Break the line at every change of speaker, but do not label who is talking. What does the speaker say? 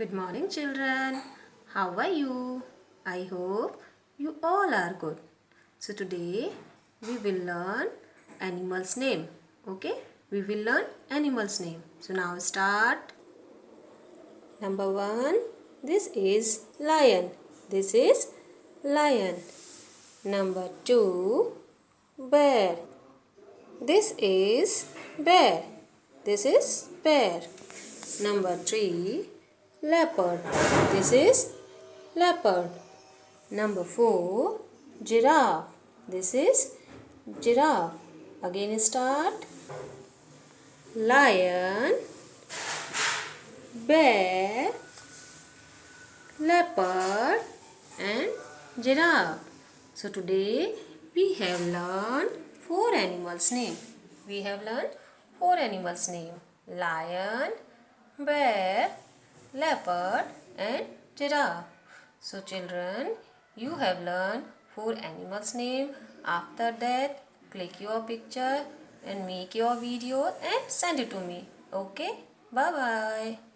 Good morning, children. How are you? I hope you all are good. So today we will learn animals name. Okay? We will learn animals name. So now start. Number 1. This is lion. This is lion. Number 2. Bear. This is bear. This is bear. Number 3. Leopard. This is leopard. Number 4. Giraffe. This is giraffe. Again start. Lion, bear, leopard and giraffe. So today we have learned 4 animals name. We have learned 4 animals name. Lion, bear, leopard and giraffe. So children, you have learned 4 animals name. After that, click your picture and make your video and send it to me. Okay? Bye bye.